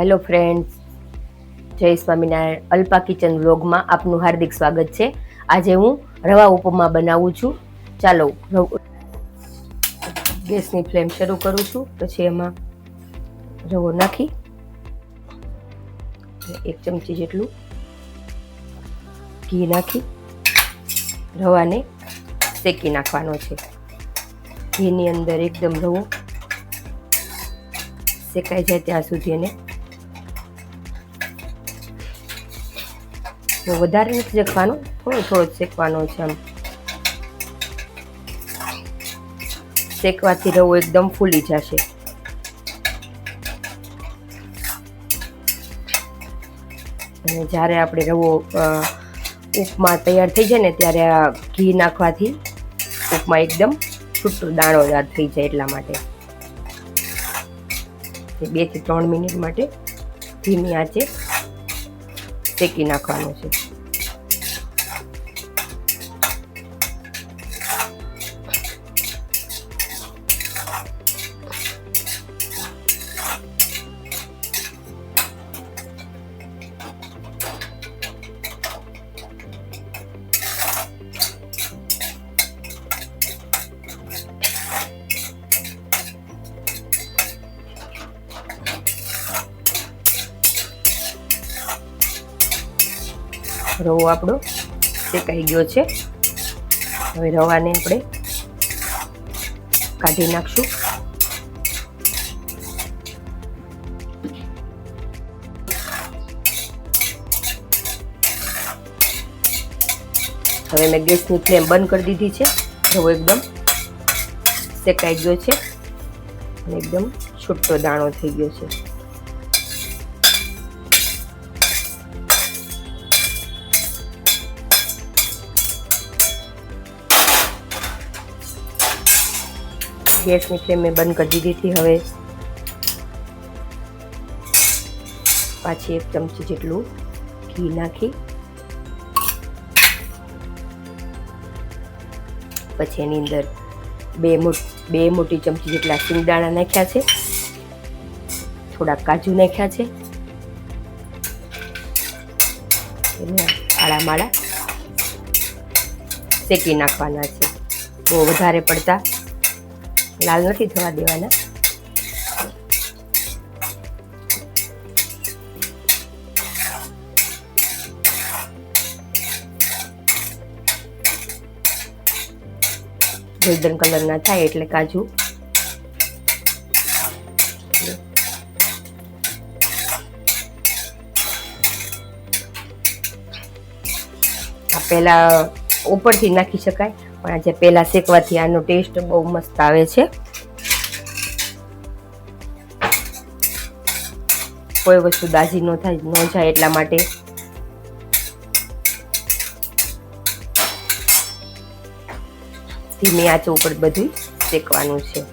Hello friends, જય Swaminarayan. Alpa kitchen વ્લોગમાં આપનું હાર્દિક સ્વાગત છે. આજે હું રવા ઉપમા બનાવું છું. ચાલો ગેસની ફ્લેમ શરૂ કરું છું. પછી એમાં રવો નાખી 1 ચમચી જેટલું ઘી નાખી રવાને શેકી નાખવાનો છે. ઘીની અંદર એકદમ રવો શેકાઈ જાય ત્યાં સુધી એને વધારે નથી શેકવાનો, થોડો જ શેકવાનો છે. આમ શેકવાથી રવો એકદમ ફૂલી જશે. અને જ્યારે આપણે રવો ઉપમા તૈયાર થઈ જાય ને ત્યારે આ ઘી નાખવાથી ઉપમા એકદમ છૂટો દાણોદાર થઈ જાય. એટલા માટે 2 થી 3 મિનિટ માટે ધીમી આંચે શેકી નાખવાનો છે. રવો આપણો શેકાઈ ગયો છે. હવે રવાને આપણે કાઢી નાખશું. હવે મેં ગેસની ફ્લેમ બંધ કરી દીધી છે. રવો એકદમ શેકાઈ ગયો છે અને એકદમ છૂટો દાણો થઈ ગયો છે. ગેસની ફ્લેમ મેં બંધ કરી દીધી હતી. હવે પાછી 1 ચમચી જેટલું ઘી નાખી પછી એની અંદર બે મોટી ચમચી જેટલા સિંગદાણા નાખ્યા છે, થોડા કાજુ નાખ્યા છે. એને આડા માળા શેકી નાખવાના છે. બહુ વધારે પડતા લાલ નથી થવા દેવાના. ગોલ્ડન કલર ના થાય એટલે કાજુ આ પહેલા ઉપરથી નાખી શકાય, પણ આજે પહેલા શેકવાથી આનો ટેસ્ટ બહુ મસ્ત આવે છે. કોઈ વસ્તુ દાજી ન જાય એટલા માટે ધીમી આંચ ઉપર બધું શેકવાનું છે.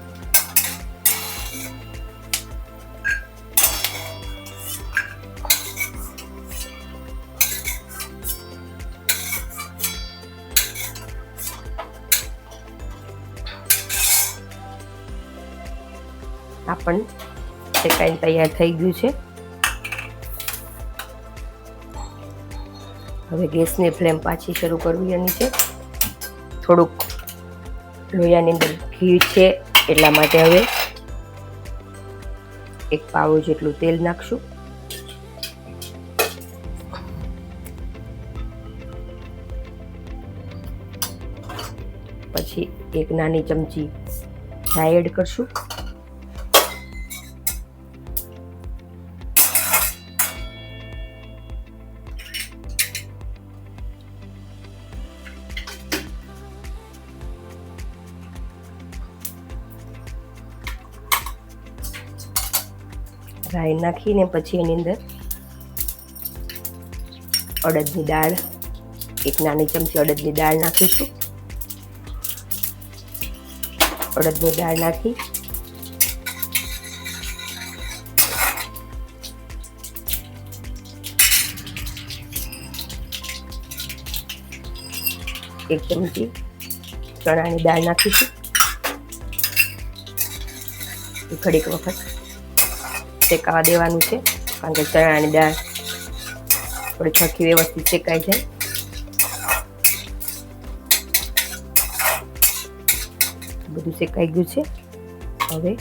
આ પણ શેકાઈને તૈયાર થઈ ગયું છે. હવે ગેસની ફ્લેમ પાછી શરૂ કરવાની છે. થોડુંક લોયાની અંદર ઘી છે એટલા માટે હવે 1 પાવો જેટલું તેલ નાખશું. પછી 1 નાની ચમચી રાઈ એડ કરશું. રાઈ નાખીને પછી એની અંદર અડદની દાળ 1 નાની ચમચી અડદની દાળ નાખીશું. અડદની દાળ નાખી એક ચમચી ચણાની દાળ નાખીશું. ઘડીક વખત શેકાવા દેવાનું છે. કારણ કે ચણાની દાળ થોડી સરખી વ્યવસ્થિત શેકાઈ જાય. બધું શેકાઈ ગયું છે. હવે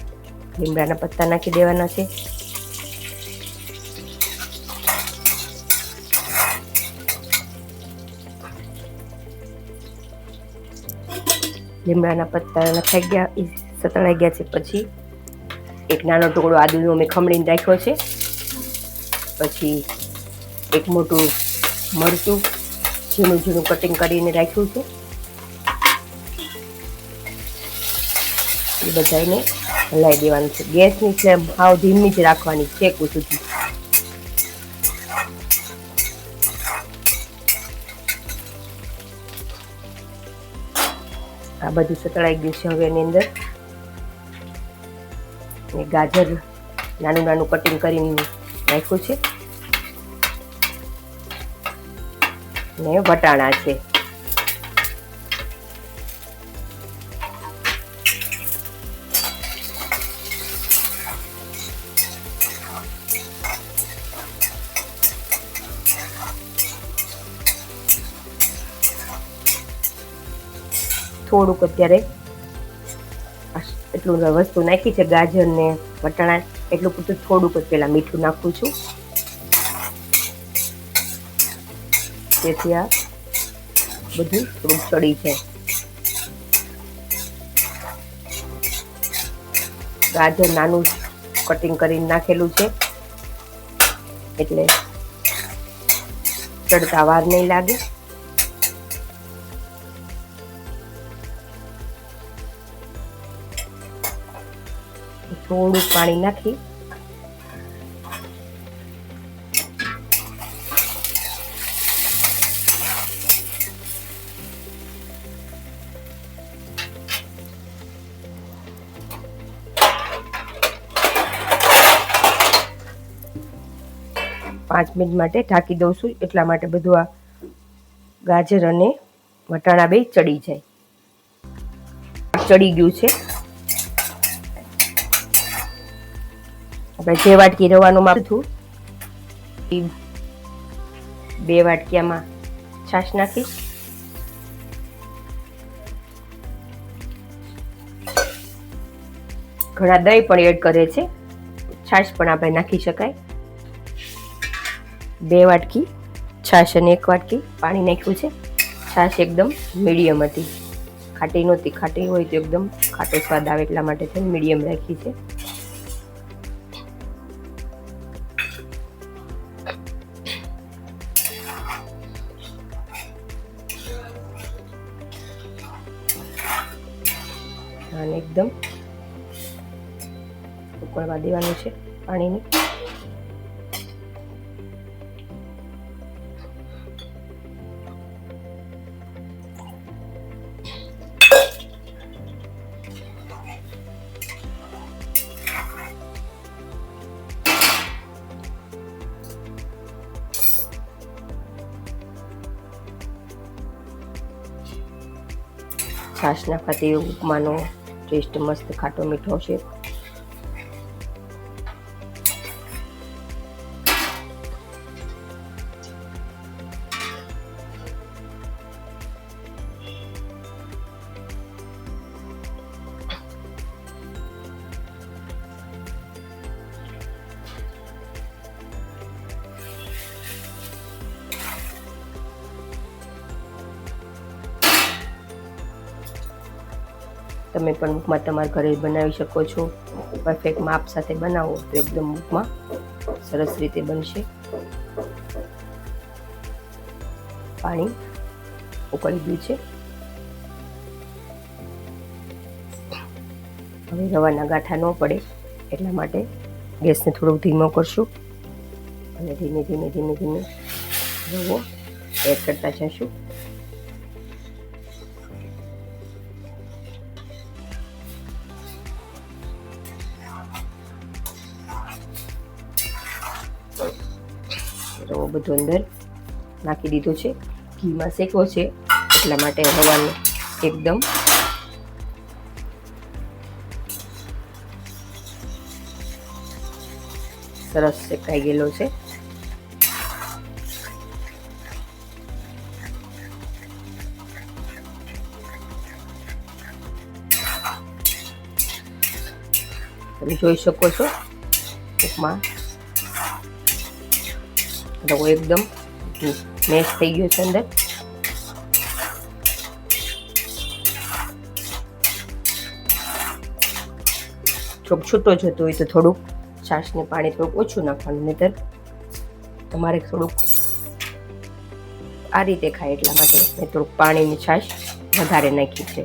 લીમડાના પત્તા નાખી દેવાના છે. લીમડાના પત્તા નખાઈ ગયા, સતળાઈ ગયા છે. પછી એક નાનો ટુકડો આદુનો મેં ખમણીને રાખ્યો છે. પછી એક મોટું મરચું ઝીણું ઝીણું કટિંગ કરીને રાખ્યું છે. એ બધાને હલાવી દેવાનું છે. ગેસની ફ્લેમ હાવ ધીમી જ રાખવાની છે સુધી. આ બધું સતળાઈ ગયું છે. હવે એની અંદર ગાજર નાનું નાનું કટિંગ કરીને રાખ્યું છે ને વટાણા છે. થોડુંક અત્યારે એટલું વસ્તુ નાખી છે, ગાજર ને વટાણા, એટલું પૂરતું થોડુંક જ પહેલાં મીઠું નાખું છું, તેથી આ બધું થોડુંક ચડી જાય. ગાજર નાનું કટિંગ કરીને નાખેલું છે એટલે ચડતા વાર નહીં લાગે. થોડું પાણી નાખી પાંચ મિનિટ માટે ઢાંકી દઉં છું. એટલા માટે બધું આ ગાજર અને વટાણા બે ચડી જાય. ચડી ગયું છે. આપણે જે વાટકી રવાનું માપું 2 વાટકીયામાં છાશ નાખીશ. ઘણા દહીં પણ એડ કરે છે, છાશ પણ આપણે નાખી શકાય. 2 વાટકી છાશ અને 1 વાટકી પાણી નાખ્યું છે. છાશ એકદમ મીડિયમ હતી, ખાટી નહોતી. ખાટી હોય તો એકદમ ખાટો સ્વાદ આવે એટલા માટે છે મીડિયમ રાખી છે. અને એકદમ ઉકળવા દેવાનું છે પાણીને. છાશ નાખવાથી ઉપમાનો ટેસ્ટ મસ્ત ખાટો મીઠો છે. તમે પણ ઉપમા તમારા ઘરે બનાવી શકો છો. પરફેક્ટ માપ સાથે બનાવો તો એકદમ ઉપમા સરસ રીતે બનશે. પાણી ઉકળી ગયું છે. હવે રવાના ગાંઠા ન પડે એટલા માટે ગેસને થોડોક ધીમો કરશું અને ધીમે ધીમે ધીમે ધીમે રવો એડ કરતા જશું. રવો બધો અંદર નાખી દીધો છે. ઘીમાં શેકવો છે એટલા માટે રવાનો એકદમ સરસ શેકાઈ ગયેલો છે. તમે જોઈ શકો છો ઉપમા રવો એકદમ મેશ થઈ ગયો છે. અંદર થોડુંક છૂટો જતો હોય તો થોડુંક છાશને પાણી થોડુંક ઓછું નાખવાનું, નહીતર તમારે થોડુંક આ રીતે ખાય એટલા માટે મેં થોડુંક પાણીની છાશ વધારે નાખી છે.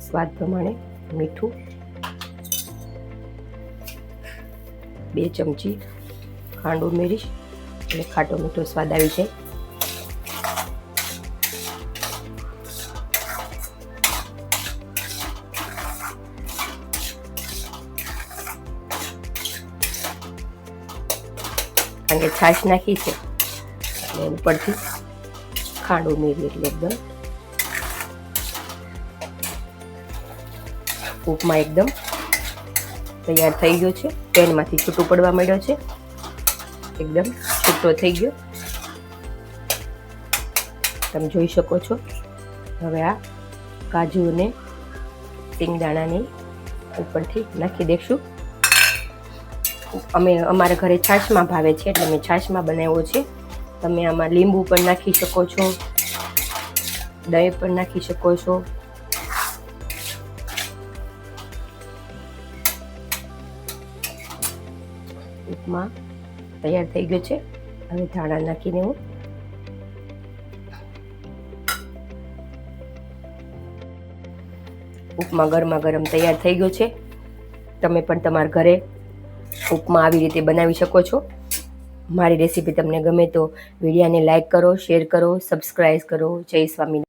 સ્વાદ પ્રમાણે મીઠું, 2 ચમચી ખાંડ ઉમેરીશ એટલે ખાટો મીઠો સ્વાદ આવી જાય. કારણ કે છાશ નાખી છે એટલે ઉપરથી ખાંડ ઉમેરી એટલે એકદમ ઉપમા એકદમ તૈયાર થઈ ગયો છે. પેનમાંથી છૂટું પડવા માંડ્યો છે, એકદમ છૂટો થઈ ગયો તમે જોઈ શકો છો. હવે આ કાજુ અને સિંગદાણાની ઉપરથી નાખી દઈશું. અમારા ઘરે છાશમાં ભાવે છે એટલે મેં છાશમાં બનાવ્યો છે. તમે આમાં લીંબુ પણ નાખી શકો છો, દહીં પણ નાખી શકો છો. ઉપમા તૈયાર થઈ ગયો છે. હવે ધાણા નાખીને હું ઉપમા ગરમા ગરમ તૈયાર થઈ ગયો છે. તમે પણ તમારા ઘરે ઉપમા આવી રીતે બનાવી શકો છો. મારી રેસીપી તમને ગમે તો વિડીયોને લાઈક કરો, શેર કરો, સબસ્ક્રાઈબ કરો. જય સ્વામિનારાયણ.